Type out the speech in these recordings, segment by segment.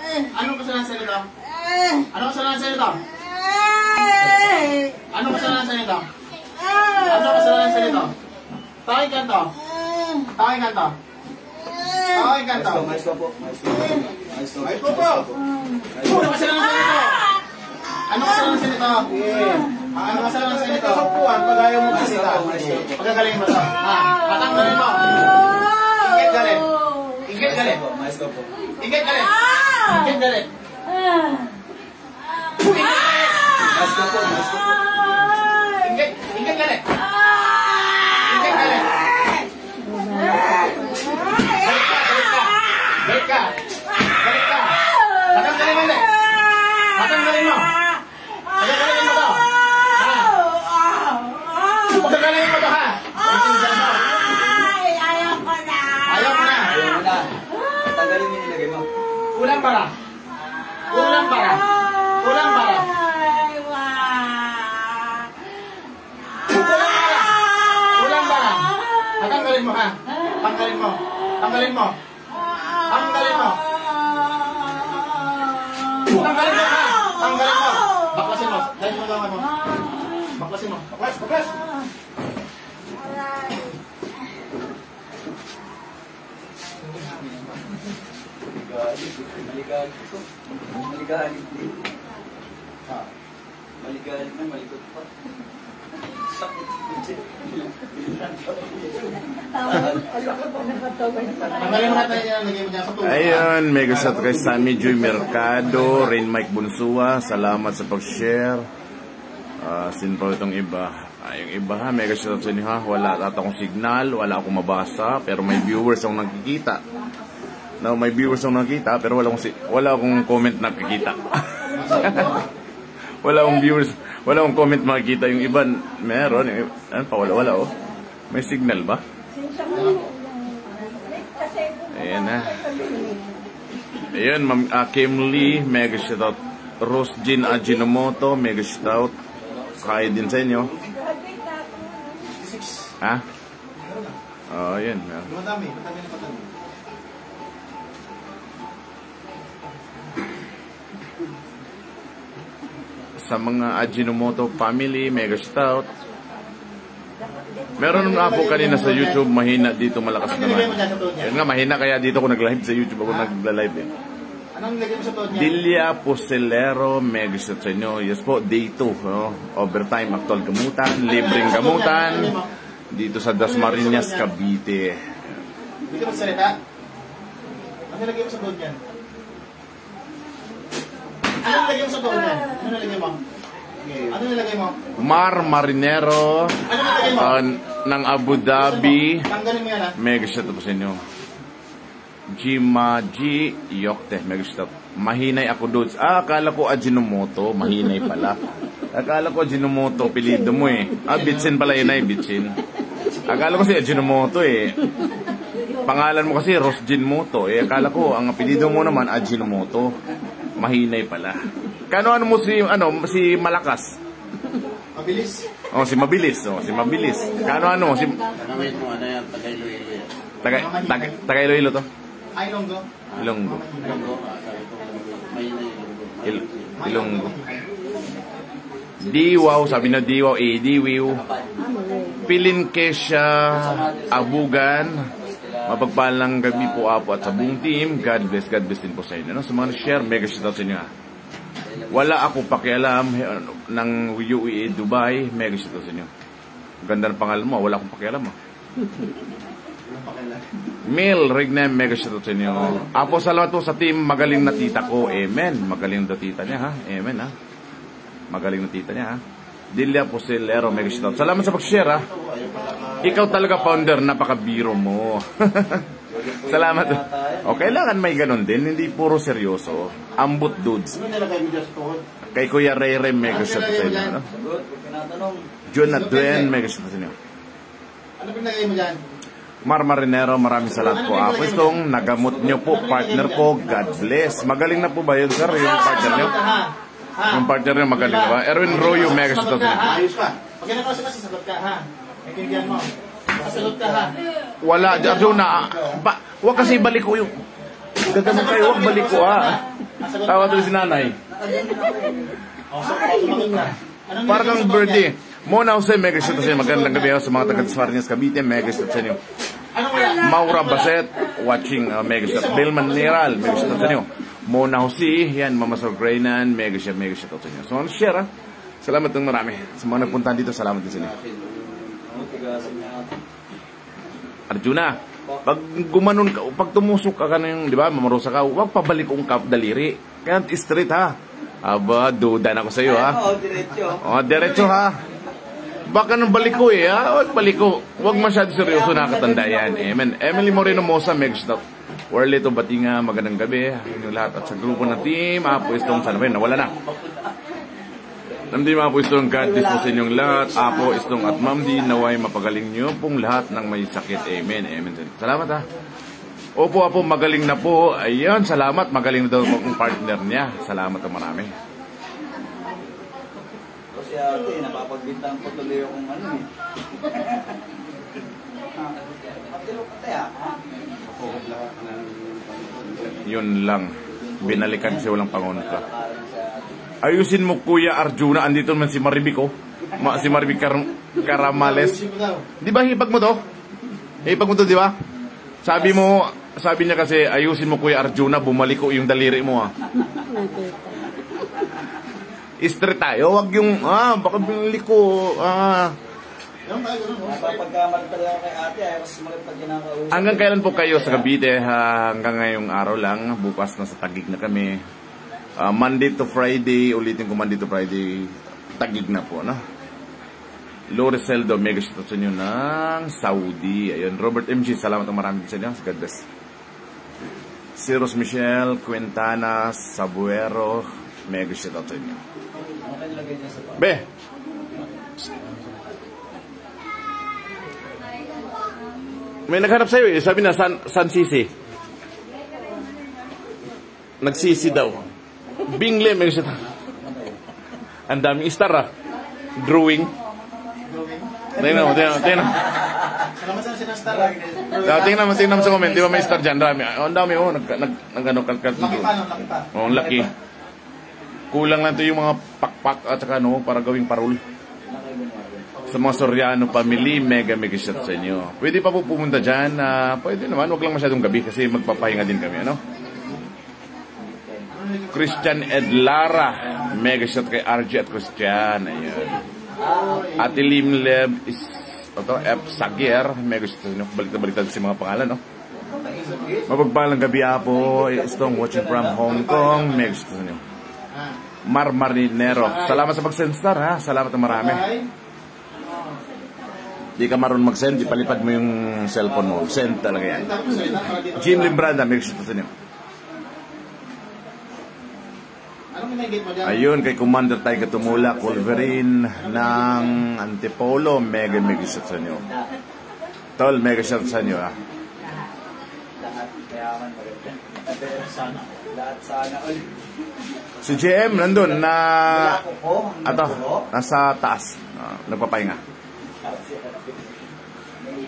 Anong kasalanan sa nito? Anong kasalanan sa nito? Anong kasalanan sa nito? Anong kasalanan sa nito? Tawag kanto. Tawag kanto. Tawag kanto. Maestro po. Maestro po. Anong kasalanan sa nito? Anong kasalanan sa nito? Anong kasalanan sa nito? Pag ayaw mo kasita. Pagkagaling mo ito. Patanggalin mo. Ingit galit. Ingit galit. Maestro po. Ingit galit. Ingit galit. Maestro po. Ingit. Ingit galit. Ingit galit. Galit ka. Galit ka. Patanggalin mo ulit. Patanggalin mo. Patanggalin mo ito. Patanggalin mo ito ha. Ayaw ko na. Ayaw mo na. Ayaw mo na. Tanggalin mo yung nilagay mo. Kulang para. Kulang para. Kulang para. Kulang para. Kulang para. Patanggalin mo ha. Tanggalin mo. Tanggalin mo. Tanggalin mo. Tanggalin mo ha. Tanggalin mo. Baklasin mo. Dahil mo gawa mo. Baklasin mo. Baklas. Baklas. Maligalig din. Maligalig na, malikot pa. Tanggalin mo natin yan. Lagay mo dyan sa tubig. Ayun, mega shout kay Sammy Joy Mercado, Rain Mike Bunsua, salamat sa pag-share. Sin pa itong iba. Yung iba ha, mega shout sa inyo ha. Wala akong signal, wala akong mabasa, pero may viewers akong nakikita. No, may viewers akong nakikita, pero wala akong comment nakikita. Wala akong viewers, wala akong comment makikita. Yung iba, meron. Ano pa, wala oh. May signal ba? Ayan na. Ayan, Ma'am Kim Lee, mega shoutout. Rose Jean Ajinomoto, mega shoutout. Kaya din sa inyo. Ha? Oh, ayan. Madami, patami na patami. Sa mga Ajinomoto family, mega shoutout. Meron na po kanina sa YouTube, mahina dito, malakas naman. Yun nga, mahina kaya dito ako nag-live sa YouTube, ako nag-live eh. Anong lagay mo sa tuod niya? Dilia Poselero, mega shoutout sa inyo. Yes po, day 2. No? Overtime, actual gamutan, libreng gamutan. Dito sa Dasmariñas, Cavite. Hindi ka magsalita? Ano lagay mo sa tuod niya? Ano nilagay mo sa tuod niya? Ano nilagay mo? Ano nilagay mo? Mar Marinero Ano nilagay mo? ng Abu Dhabi. Tanggalin mo yan ha? Mega shoutout po sa inyo. Jimaji Yokte, mega shoutout. Mahinay ako dudes. Akala ko Ajinomoto, mahinay pala. Akala ko Ajinomoto, pilido mo eh. Bitsin pala yun ay, Bitsin. Akala ko si Ajinomoto eh. Pangalan mo kasi Rosjin Moto eh. Akala ko ang apelido mo naman Ajinomoto. Mahinay pala. Kano mo si Malakas? Mabilis. Oh, si Mabilis. Oh, si Mabilis. Kano si Tanawin mo, ano yan? Taga Iloilo to? Ay, Ilonggo. Ilonggo. Ilonggo. Diwaw, sabi na Diwaw, Diwiw. Pilin Kesha Abugan. Mapagpalang gabi po apo at sa buong team. God bless din po sa inyo. No? Sa mga share, mega shoutout sa inyo ha. Wala ako pakialam ng UAE Dubai, mega shoutout sa inyo. Ganda ng pangalan mo, wala akong pakialam ha. Mil Regnem, mega shoutout sa inyo. Apo, salamat po sa team, magaling na tita ko. Amen. Magaling na tita niya ha. Amen ha. Magaling na tita niya ha. Dilia Poselero, mega shoutout. Salamat sa pag-share ha. Ikaw talaga founder, napakabiro mo. Salamat. O, kailangan may ganun din, hindi puro seryoso. Ambot dudes. Kay Kuya Ray Ray, mega shoutout sa inyo. No? John at Duen, mega shoutout sa inyo. Ano pinagay mo dyan? Mar Marinero, maraming salamat po. Ako itong nagamot nyo po, partner ko. God bless. Magaling na po ba yun, sir? Yung partner nyo? Yung partner nyo magaling ba? Erwin Royo, mega shoutout sa inyo. Ayos ka. Pag yan ako kasi sagot ka, ha? Naintindihan mo. Sagot ka, ha? Wala, Arjuna. Huwag kasi balik ko yung... Gagamot kayo, huwag balik ko, ha? Tawa tuloy si nanay. Sumagot na. Parang birdie. Mona Jose, mega shout out sa inyo. Magandang gabi sa mga taga Dasmariñas, Cavite. Mega shout out sa inyo. Maura Baset, watching mega shout out. Belman Niral, mega shout out sa inyo. Mona Jose, yan, Mama Sorgrainan, mega shout out sa inyo. So, share salamat ng marami. Sa mga nagpuntahan dito, salamat din sa inyo. Arjuna, pag gumanon ka, pag tumusok ka ng, di ba, mamarosa ka, huwag pabalik kong daliri. Kaya straight ha. Aba, duda na ako sa iyo ha. Diretso ha. Baka nang balik ko ha. Huwag balik ko. Huwag masyado seryoso, nakatanda yan. Amen. Emily Moreno Mosa, Megstop. Warlito Batinga, magandang gabi. Yung lahat at sa grupo ng team. Apo Istong, sana ba yun? Nawala na. Namdi mga po Istong, God bless po sa inyong lahat. Apo Istong at Mamdi, naway mapagaling nyo pong lahat ng may sakit. Amen. Amen. Salamat ha. Opo, Apo, magaling na po. Ayun, salamat. Magaling na daw po kong partner niya. Salamat na marami. Kasi ate, napapagbintang ko tuloy akong ano eh. Yun lang. Binalikan siya walang pangunta. Ayusin mo, Kuya Arjuna. Andito naman si Maribik, oh. Si Maribik Caramales. Di ba hipag mo to? Hipag mo to, di ba? Sabi niya kasi, ayusin mo, Kuya Arjuna, bumalik ko yung daliri mo, ha. Straight tayo, wag yung, baka binalik ko, Napapagkamali talaga kay ate, ayaw kasi sumalit pag kinakausap. Hanggang kailan po kayo sa Cavite? Hanggang ngayong araw lang, bukas na sa Taguig na kami. Monday to Friday, ulitin ko Monday to Friday, Taguig na po, no? Loreseldo, mega shout out sa inyo ng Saudi. Ayun, Robert MG, salamat ang marami sa inyo. God bless. Si Ros Michelle, Quintana, Sabuero, mega shout out sa inyo. Be! May naghanap sa'yo eh. Sabi na, San Sisi? Nagsisi daw. Bingle, mega shout out. Ang daming star Drawing. Tingnan mo. Salamat sa sinastar. Tingnan mo sa comment. Di ba may star dyan? Dami. Ang dami, oh. Nag-ano, kalkat. Laki pa, no? Laki pa. Oh, laki. Kulang lang ito yung mga pakpak at saka ano, para gawing parol. Sa mga Soriano family, mega shout sa inyo. Pwede pa po pumunta dyan. Pwede naman. Huwag lang masyadong gabi kasi magpapahinga din kami, ano? Christian Edlara. Mega shout kay RG at Christian. Ayan. Ate Limleb is F. Sagier. Mega shout sa inyo. Baliktad si mga pangalan, no? Mapagpalang gabi po. Istong watching from Hong Kong. Mega shout sa inyo. Marinero. Salamat sa mag-send-star, ha? Salamat na marami. Di ka marunong mag-send, ipalipad mo yung cellphone mo. Send talaga yan. Jim Limbranda, mega shout sa inyo. Ayun, kay Commander Tiger Tumula, Wolverine ng Antipolo, mega shout sa inyo. Tol, mega shout sa inyo, ha? Si JM nandun na nasa taas, nagpapahinga.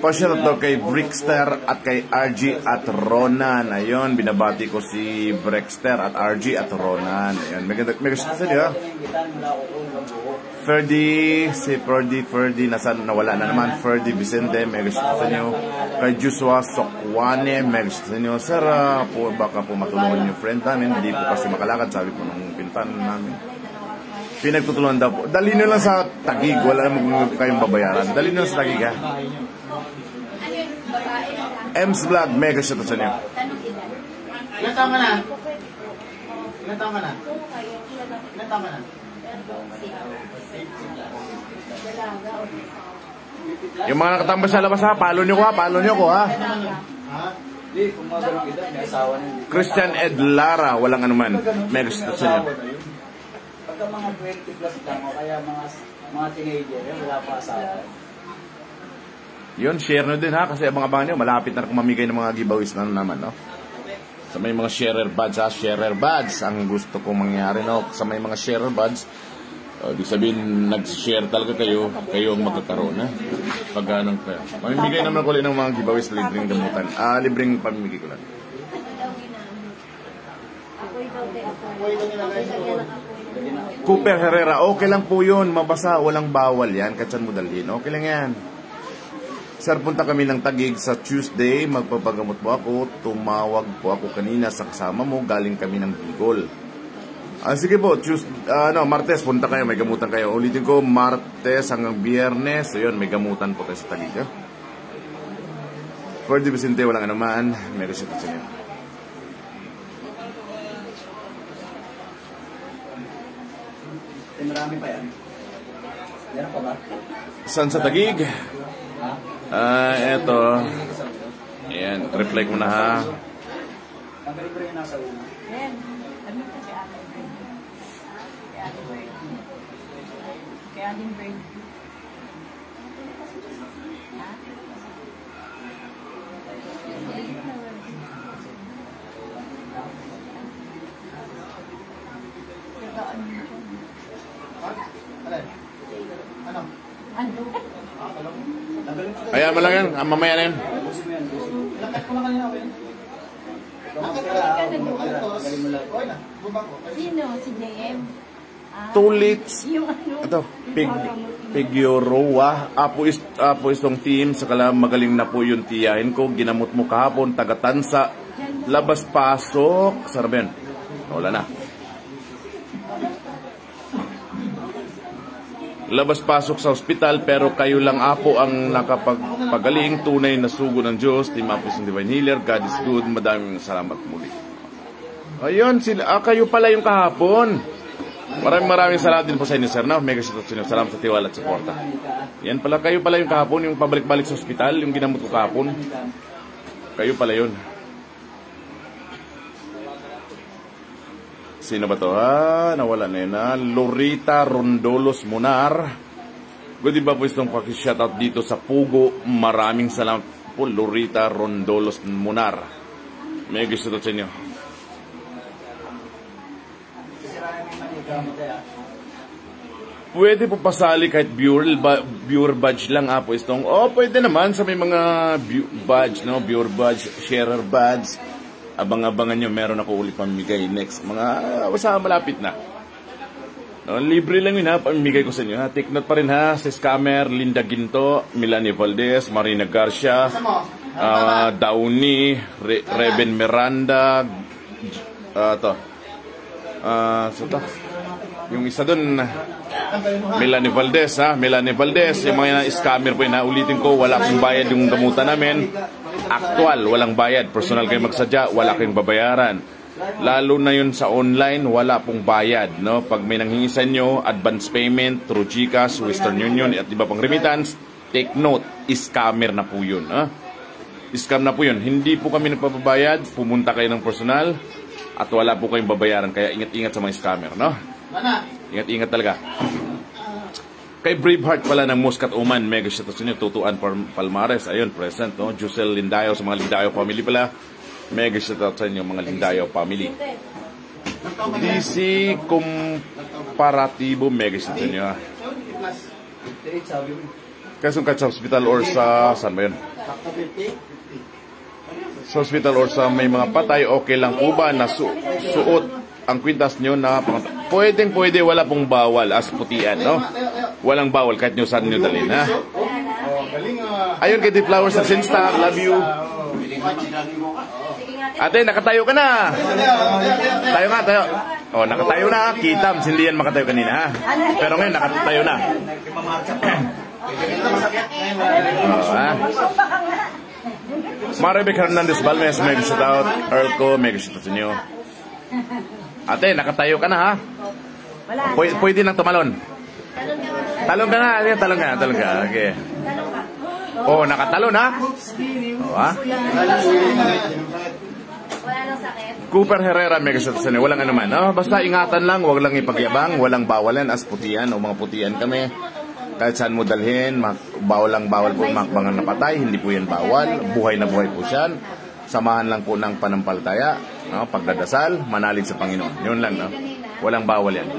Pa-shout out kay Brickster at kay RG at Ronan. Ayun, binabati ko si Brickster at RG at Ronan. Ayun, mega shout sa inyo. Ferdy, si Ferdy, nawala na naman. Ferdy Vicente, mega shout sa inyo. Kay Joshua Sokwane, mega shout sa inyo. Sir, baka po matulungan yung friend namin. Hindi po kasi makalakad, sabi po ng pintan namin. Pinagtutulungan daw po. Dali nyo lang sa Taguig, wala naman kayong babayaran. Dali nyo lang sa Taguig, ha? Ems Vlog, mega shout out sa inyo. Ilan taon ka na? Ilan taon ka na? Ilan taon ka na? Yung mga nakatambay sa labas, ha? Palo nyo ko, ha? Palo nyo ko, ha? Hindi, kung magalong kita, may asawa na hindi. Christian Ed Lara, walang anuman. Mega shout out sa inyo. Pagka mga 20 plus lang, o kaya mga teenager, wala pa asawa. Yun, share nyo din, ha? Kasi abang-abang nyo, malapit na kumamigay ng mga giveaways na naman, no? Sa may mga sharer buds, ha? Sharer buds ang gusto kong mangyari, no? Sa may mga sharer buds, di sabihin, nag-share talaga kayo ang magkakaroon, ha? Pag anong kayo. Mamimigay naman ko ulit ng mga giveaways na libreng gamutan. Libreng pamimigay ko lang. Apoy ito nilagay sa loob. Cooper Herrera, okay lang po yun. Mabasa, walang bawal yan. Katsan mo dalhin. Okay lang yan. Sir, punta kami ng Taguig sa Tuesday. Magpapagamot po ako. Tumawag po ako kanina sa kasama mo. Galing kami ng Bicol. Sige po, Martes punta kayo. May gamutan kayo. Ulitin ko, Martes hanggang Biyernes. So yun, may gamutan po tayo sa Taguig. Cordy Vicente, walang anuman. May resita sa inyo. Marami pa yan. Meron pa ba? Saan sa Taguig? Eto. Ayan, reflect mo na ha. Ang galing ko rin nasa una. Kaya din brain. Ano? Ayan, mo lang yan. Mamaya na yan. Busin mo yan, busin mo. Ilakad ko lang kanina ako yun. Bakit ka galing mo lahat. Okay na, bumba ko. Sino? Si JM? Tulits. Yung ano? Ito, Figueroa. Apo istong team. Sakala magaling na po yung tiyahin ko. Ginamot mo kahapon. Tagatansa. Labas pasok. Sarap yan. Wala na. Labas pasok sa ospital pero kayo lang apo ang nakapagpagaling. Tunay na sugo ng Diyos. Team Apos ng Divine Healer. God is good. Madaming salamat muli. Ayun, kayo pala yung kahapon. Maraming salamat din po sa inyo, sir. Mega shoutout sa inyo. Salamat sa tiwala at suporta. Yan pala, kayo pala yung kahapon. Yung pabalik-balik sa ospital. Yung ginamot ko kahapon. Kayo pala yun. Sino ba to? Nawala na yun. Lorita Rondolos Munar. Good ba po itong pakishoutout dito sa Pugo. Maraming salamat po, Lorita Rondolos Munar. Mega shoutout sa inyo. Pwede po pasali kahit viewer badge lang po itong. Pwede naman sa may mga badge, no? Viewer badge, sharer badge. Abang-abangan nyo, meron ako ulit pamimigay next. Basta malapit na. No, libre lang yun pamimigay ko sa inyo Take note pa rin sa scammer, Linda Ginto, Melanie Valdez, Marina Garcia, Downey, Reben Miranda, yung isa dun, Melanie Valdez, yung mga scammer po yun. Ulitin ko, wala akong bayad yung gamutan namin. Actual, walang bayad. Personal kayo magsadya, wala kayong babayaran. Lalo na yun sa online, wala pong bayad. No? Pag may nanghingi sa inyo, advance payment through GCash, Western Union, at iba pang remittance, take note, scammer na po yun. Scam na po yun. Hindi po kami nagpapabayad, pumunta kayo ng personal, at wala po kayong babayaran. Kaya ingat-ingat sa mga scammer. No? Ingat-ingat talaga. Kay Braveheart pala ng Muscat Oman, mega shoutout sa inyo. Tutuan Palmares, ayun, present, no? Jusel Lindayo, sa mga Lindayo family pala, mega shoutout sa inyo, mga Lindayo family. DC Comparatibo, mega shoutout sa inyo. Quezon sa hospital or sa, saan ba yun? Sa hospital or sa may mga patay, okay lang po ba na suot ang kwintas nyo na pwede, wala pong bawal as putian, no? Walang bawal kahit nyo saan nyo dalhin, ha? Ayun, kay The Flowers sa Sinstock, love you. Ate, nakatayo ka na. Tayo nga, tayo. Nakatayo na. Kitam, hindi yan makatayo kanina, ha? Pero ngayon, nakatayo na. Maribek Hernandez Balmes, mega shoutout. Erco, mega shoutout sa inyo. Ate, nakatayo ka na, ha? Pwede nang tumalon. Talon ka nga. Talon ka. Okay. Nakatalon, ha? Ha? Wala nang sakit. Cooper Herrera, mega shoutout sa inyo. Walang anuman, no? Basta ingatan lang, wag lang ipagyabang, walang bawalan as putian o mga putian kami. Kahit saan mo dalhin, bawal po makbangan na patay, hindi po yan bawal. Buhay na buhay po siyan. Samahan lang po ng panampalataya, no? Pagdadasal, manalig sa Panginoon. Yun lang, no? Walang bawal yan.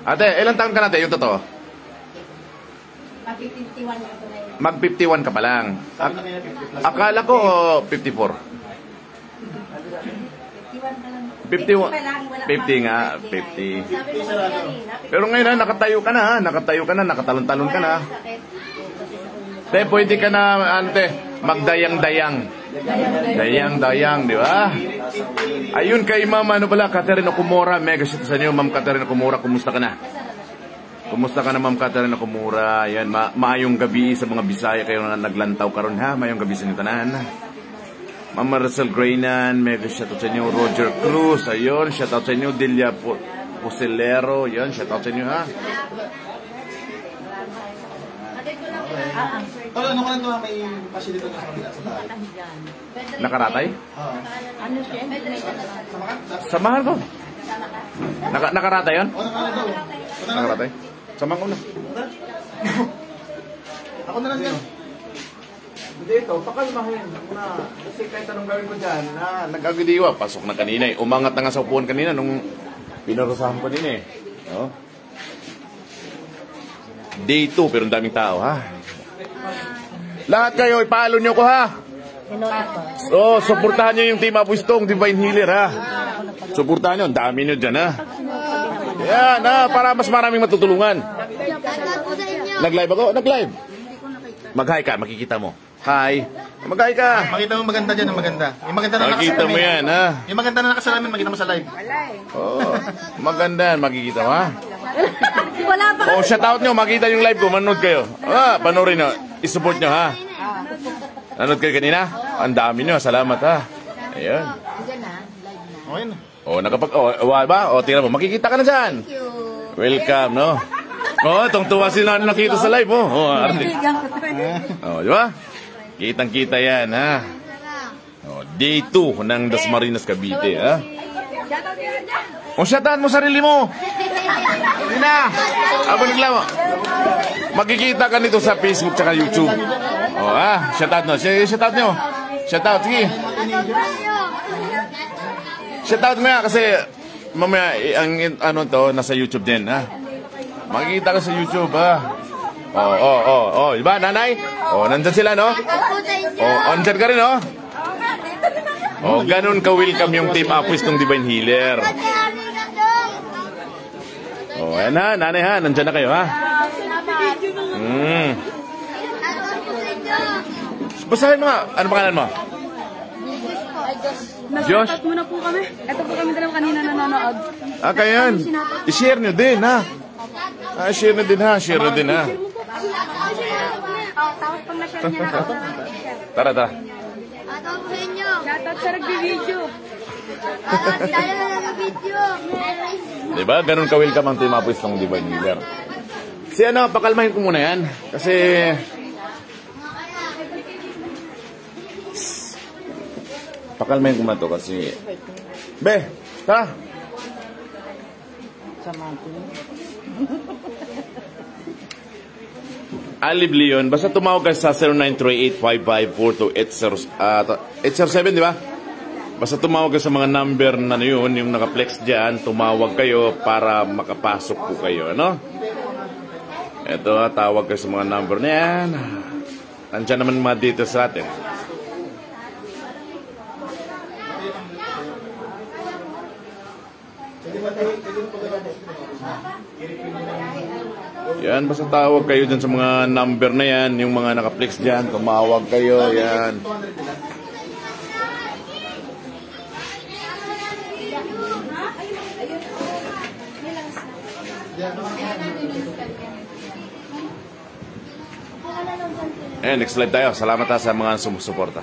Ate, ilang taon ka na, yung totoo? Mag-51 ka pa na yun. Mag-51 ka pa lang. Akala ko 54. 51 ka 51. lang. 50 nga, 50. Sabi ko sa kanina. Pero ngayon ha, nakatayo ka na ha. Nakatayo ka na, nakatalon-talon ka na. Wala lang sakit. Te, pwede ka na, ante, magdayang-dayang. Dayang-dayang, di ba? Ayun kay Ma'am, ano pala, Catherine Okumura. Mega shout sa inyo, Ma'am Catherine Okumura. Kumusta ka na? Kumusta ka na, Ma'am Catherine Okumura? Ayan, maayong gabi sa mga Bisaya kayo na naglantaw karon ha. Maayong gabi sa inyo tanan. Ma'am Maricel Graynan, mega shout sa inyo. Roger Cruz, ayun, shout out sa inyo. Delia Pusilero, ayun, shout out sa inyo ha. Tol, ano ka lang ito may pasilito na sa kabila sa tayo? Nakaratay? Oo. Ano siya? Samakat? Samahan ko. Nakaratay yun? Oo, nakalan daw. Nakaratay? Samahan ko na. Ako na lang yan. Dito, pakalmahin na. Kasi kahit anong gawin ko dyan, nagagadiwa. Pasok na kanina eh. Umangat na nga sa upuan kanina nung pinarusahan ko din eh. Oh. Day 2, pero ang daming tao ha. Lahat kayo, ipalo nyo ko ha. Oh, suportahan nyo yung Team Apostong Divine Healer ha. Suportahan nyo, ang dami nyo dyan ha. Yan ha, para mas maraming matutulungan. Nag-live ako? Nag-live. Mag-hi ka, makikita mo. Hi. Mag-hi ka. Makita mo maganda dyan, ang maganda. Yung maganda na Makikita mo yan ha. Yung maganda na nakasalamin, makita mo sa live. Oh, maganda, makikita mo ha. Wala pa. Oh, shout out nyo, makita yung live ko, manood kayo. Ah, panoorin nyo, isupport nyo ha. Nanood kayo kanina? Ang dami nyo, salamat ha. Ayun. Okay na. Oh, ba? Oh, tingnan mo, makikita ka na dyan. Welcome, no? Oh, tungtuwa sila na nakita sa live, oh. Oh, arte. Oh, di ba? Kitang-kita yan, ha? Oh, day 2 ng Dasmariñas, Cavite, ha? Oh, shoutout mo sarili mo. Hindi na. Abang naglama. Makikita ka nito sa Facebook tsaka YouTube. Oh, shoutout no. Shoutout nyo. Shoutout, sige. Shoutout mo yan kasi mamaya, ang ano to, nasa YouTube din, ha? Makikita ka sa YouTube, ha? Oh, diba, nanay? Oh, nandyan sila, no? Oh, andyan ka rin, no? Oh, ganun ka-welcome yung Team Apostong Divine Healer. Oh, ayan ha, nanay ha, nandyan na kayo, ha? Basahin mo nga, ano pangalan mo? Josh? Nag-shoutout muna po kami. Ito po kami dalawa kanina nanonood. Kayo yan. I-share nyo din, ha? Share nyo din, ha? Share nyo din, ha? Tapos pag na-share niya na ako. Tara. Shoutout sa nagbi-video. Diba? Ganun ka-welcome ang Team Apostong Divine Healer. Si ano, pakalmahin ko muna yan. Kasi... Pakalmahin ko muna to kasi... Be! Tara! Alib Leon, basta tumawag ka sa 0938-5542-807, di ba? Basta tumawag ka sa mga number na yun, yung naka-flex dyan, tumawag kayo para makapasok po kayo, ano? Ito, tawag kayo sa mga number na yan. Nandiyan naman mga details natin. Yan, basta tawag kayo dyan sa mga number na yan, yung mga naka-flex dyan, tumawag kayo, yan. Next slide tayo. Salamat sa mga sumusuporta.